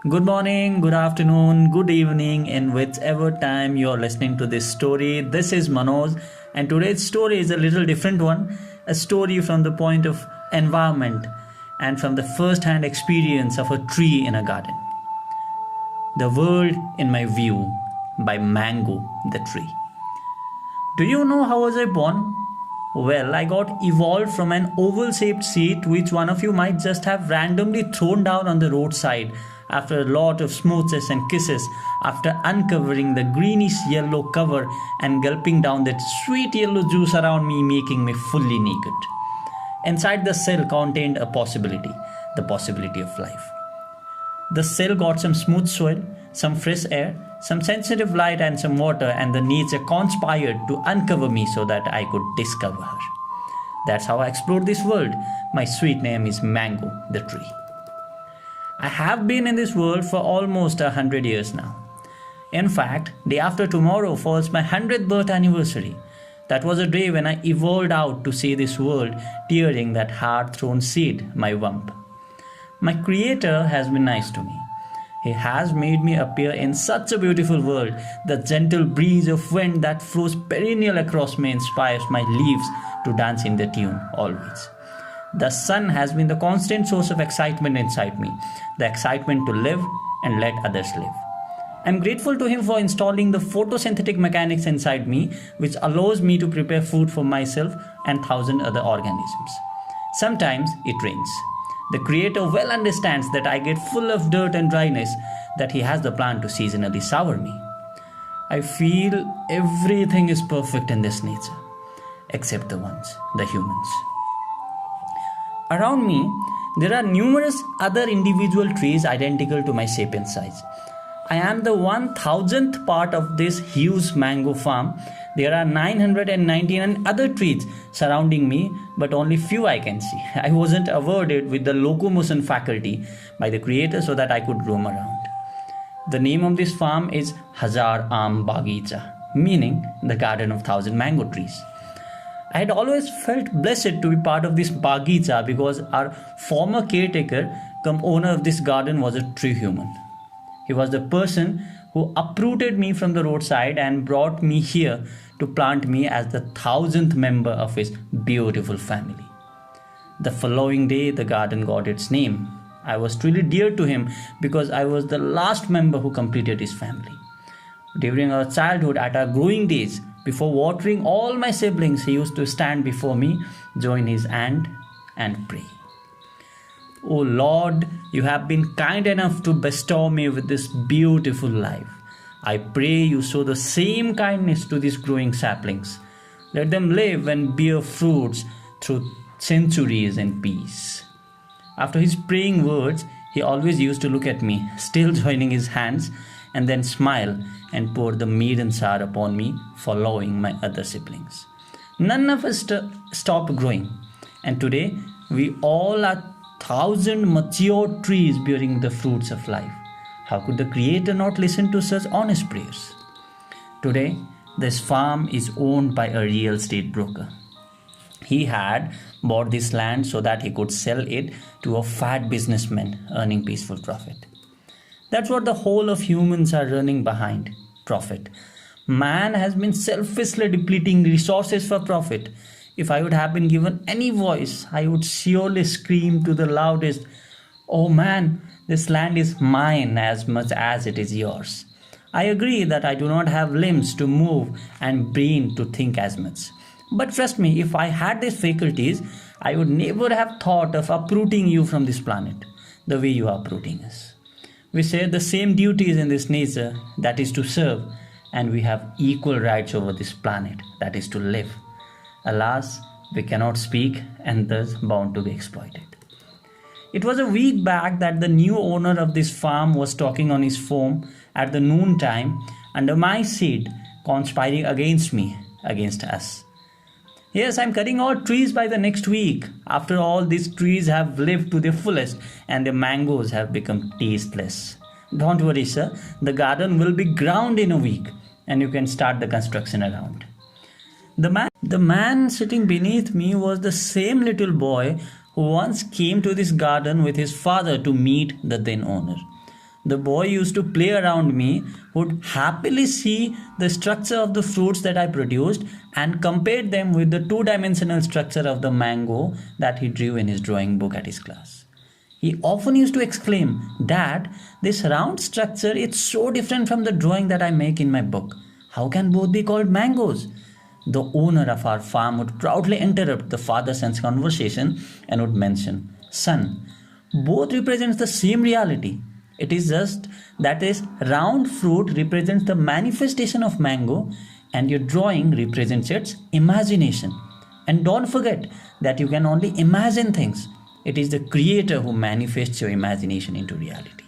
Good morning, good afternoon, good evening, in whichever time you're listening to this story. This is Manoj, and today's story is a little different one, a story from the point of environment and from the first hand experience of a tree in a garden. The World in My View by Mango the Tree. Do you know how was I born? Well, I got evolved from an oval shaped seed which one of you might just have randomly thrown down on the roadside after a lot of smooches and kisses, after uncovering the greenish yellow cover and gulping down that sweet yellow juice around me, making me fully naked. Inside the cell contained a possibility, the possibility of life. The cell got some smooth soil, some fresh air, some sensitive light, and some water, and the nature conspired to uncover me so that I could discover her. That's how I explored this world. My sweet name is Mango the Tree. I have been in this world for almost 100 years now. In fact, day after tomorrow falls my 100th birth anniversary. That was a day when I evolved out to see this world, tearing that hard-thrown seed, my womb. My creator has been nice to me. He has made me appear in such a beautiful world. The gentle breeze of wind that flows perennial across me inspires my leaves to dance in the tune always. The sun has been the constant source of excitement inside me, the excitement to live and let others live. I'm grateful to him for installing the photosynthetic mechanics inside me, which allows me to prepare food for myself and thousand other organisms. Sometimes it rains. The creator well understands that I get full of dirt and dryness, that he has the plan to seasonally shower me. I feel everything is perfect in this nature, except the humans. Around me, there are numerous other individual trees identical to my sapient size. I am the 1000th part of this huge mango farm. There are 999 other trees surrounding me, but only few I can see. I wasn't awarded with the locomotion faculty by the creator so that I could roam around. The name of this farm is Hazar Aam Bagicha, meaning the garden of 1000 mango trees. I had always felt blessed to be part of this Bagicha because our former caretaker, cum owner of this garden, was a true human. He was the person who uprooted me from the roadside and brought me here to plant me as the 1000th member of his beautiful family. The following day, the garden got its name. I was truly dear to him because I was the last member who completed his family. During our childhood, at our growing days, before watering all my siblings, he used to stand before me, join his hand, and pray. O Lord, you have been kind enough to bestow me with this beautiful life. I pray you show the same kindness to these growing saplings. Let them live and bear fruits through centuries in peace. After his praying words, he always used to look at me, still joining his hands, and then smile and pour the maiden shower upon me, following my other siblings. None of us stopped growing, and today we all are 1000 mature trees bearing the fruits of life. How could the Creator not listen to such honest prayers? Today, this farm is owned by a real estate broker. He had bought this land so that he could sell it to a fat businessman earning peaceful profit. That's what the whole of humans are running behind, profit. Man has been selfishly depleting resources for profit. If I would have been given any voice, I would surely scream to the loudest, "Oh man, this land is mine as much as it is yours." I agree that I do not have limbs to move and brain to think as much. But trust me, if I had these faculties, I would never have thought of uprooting you from this planet, the way you are uprooting us. We share the same duties in this nature, that is to serve, and we have equal rights over this planet, that is to live. Alas, we cannot speak and thus bound to be exploited. It was a week back that the new owner of this farm was talking on his phone at the noon time under my shade, conspiring against me, against us. Yes, I'm cutting all trees by the next week. After all, these trees have lived to their fullest and their mangoes have become tasteless. Don't worry, sir. The garden will be ground in a week and you can start the construction around. The man sitting beneath me was the same little boy who once came to this garden with his father to meet the then owner. The boy used to play around me, would happily see the structure of the fruits that I produced and compared them with the two-dimensional structure of the mango that he drew in his drawing book at his class. He often used to exclaim, "Dad, this round structure is so different from the drawing that I make in my book. How can both be called mangoes?" The owner of our farm would proudly interrupt the father-son's conversation and would mention, "Son, both represents the same reality. It is just that this round fruit represents the manifestation of mango and your drawing represents its imagination. And don't forget that you can only imagine things. It is the creator who manifests your imagination into reality.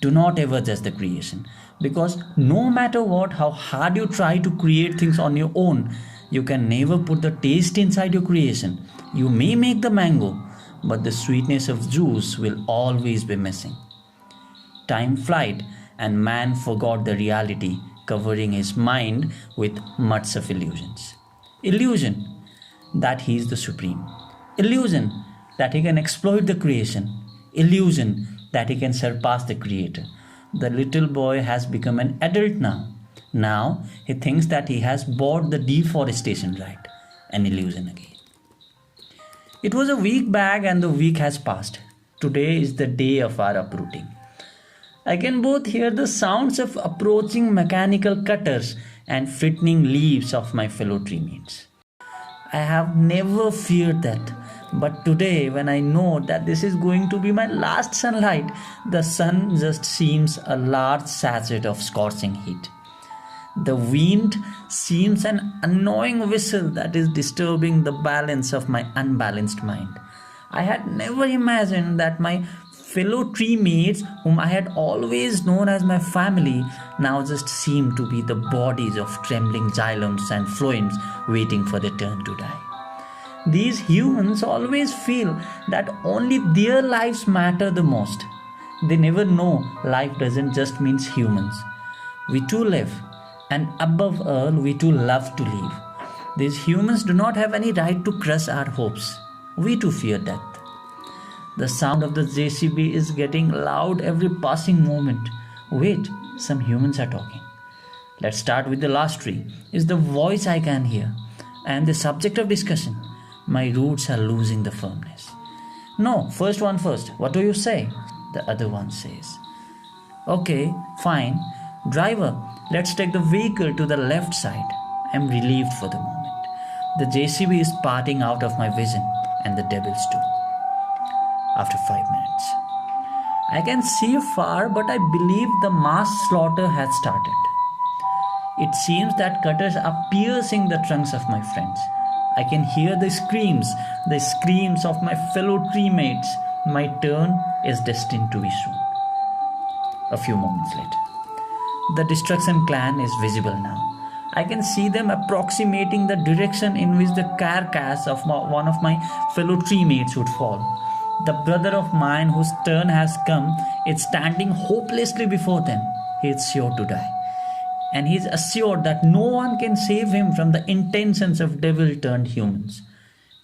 Do not ever judge the creation, because no matter what, how hard you try to create things on your own, you can never put the taste inside your creation. You may make the mango, but the sweetness of juice will always be missing." Time flied, and man forgot the reality, covering his mind with much of illusions. Illusion that he is the supreme. Illusion that he can exploit the creation. Illusion that he can surpass the creator. The little boy has become an adult now. Now he thinks that he has bought the deforestation right. An illusion again. It was a week back and the week has passed. Today is the day of our uprooting. I can both hear the sounds of approaching mechanical cutters and flattening leaves of my fellow tree mates. I have never feared that, but today, when I know that this is going to be my last sunlight, the sun just seems a large sachet of scorching heat. The wind seems an annoying whistle that is disturbing the balance of my unbalanced mind. I had never imagined that my fellow tree mates, whom I had always known as my family, now just seemed to be the bodies of trembling xylons and phloems waiting for their turn to die. These humans always feel that only their lives matter the most. They never know life doesn't just mean humans. We too live, and above all, we too love to live. These humans do not have any right to crush our hopes. We too fear death. The sound of the JCB is getting loud every passing moment. Wait, some humans are talking. Let's start with the last tree. It's the voice I can hear and the subject of discussion. My roots are losing the firmness. "No, first one first. What do you say?" the other one says. "Okay, fine. Driver, let's take the vehicle to the left side." I'm relieved for the moment. The JCB is parting out of my vision, and the devils too. After 5 minutes, I can see far, but I believe the mass slaughter has started. It seems that cutters are piercing the trunks of my friends. I can hear the screams of my fellow tree mates. My turn is destined to be soon. A few moments later, the destruction clan is visible now. I can see them approximating the direction in which the carcass of one of my fellow tree mates would fall. The brother of mine whose turn has come is standing hopelessly before them. He is sure to die. And he is assured that no one can save him from the intentions of devil-turned humans.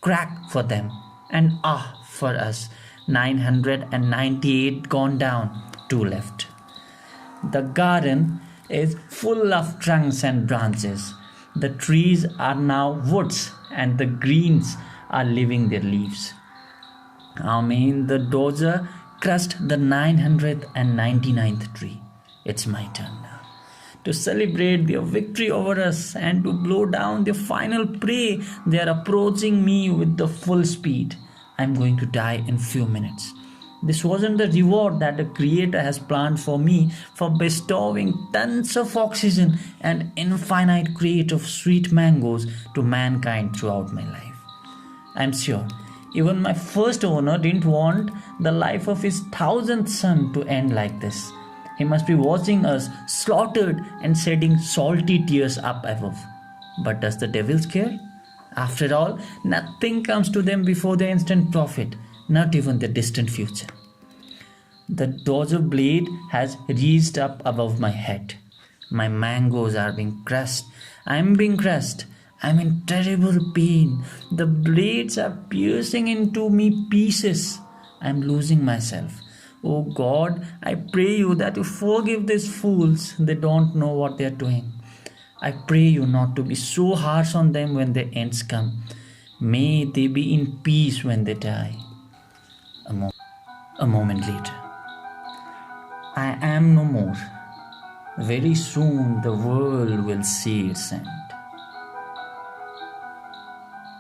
Crack for them, and for us, 998 gone down, 2 left. The garden is full of trunks and branches. The trees are now woods, and the greens are leaving their leaves. The dozer crushed the 999th tree. It's my turn now to celebrate their victory over us and to blow down their final prey. They are approaching me with the full speed. I'm going to die in few minutes. This wasn't the reward that the Creator has planned for me for bestowing tons of oxygen and infinite crate of sweet mangoes to mankind throughout my life. I'm sure even my first owner didn't want the life of his 1,000th son to end like this. He must be watching us slaughtered and shedding salty tears up above. But does the devil care? After all, nothing comes to them before their instant profit, not even the distant future. The dozer blade has reached up above my head. My mangoes are being crushed. I'm being crushed. I'm in terrible pain. The blades are piercing into me pieces. I'm losing myself. Oh God, I pray you that you forgive these fools. They don't know what they are doing. I pray you not to be so harsh on them when the ends come. May they be in peace when they die. A moment later. I am no more. Very soon the world will see its end.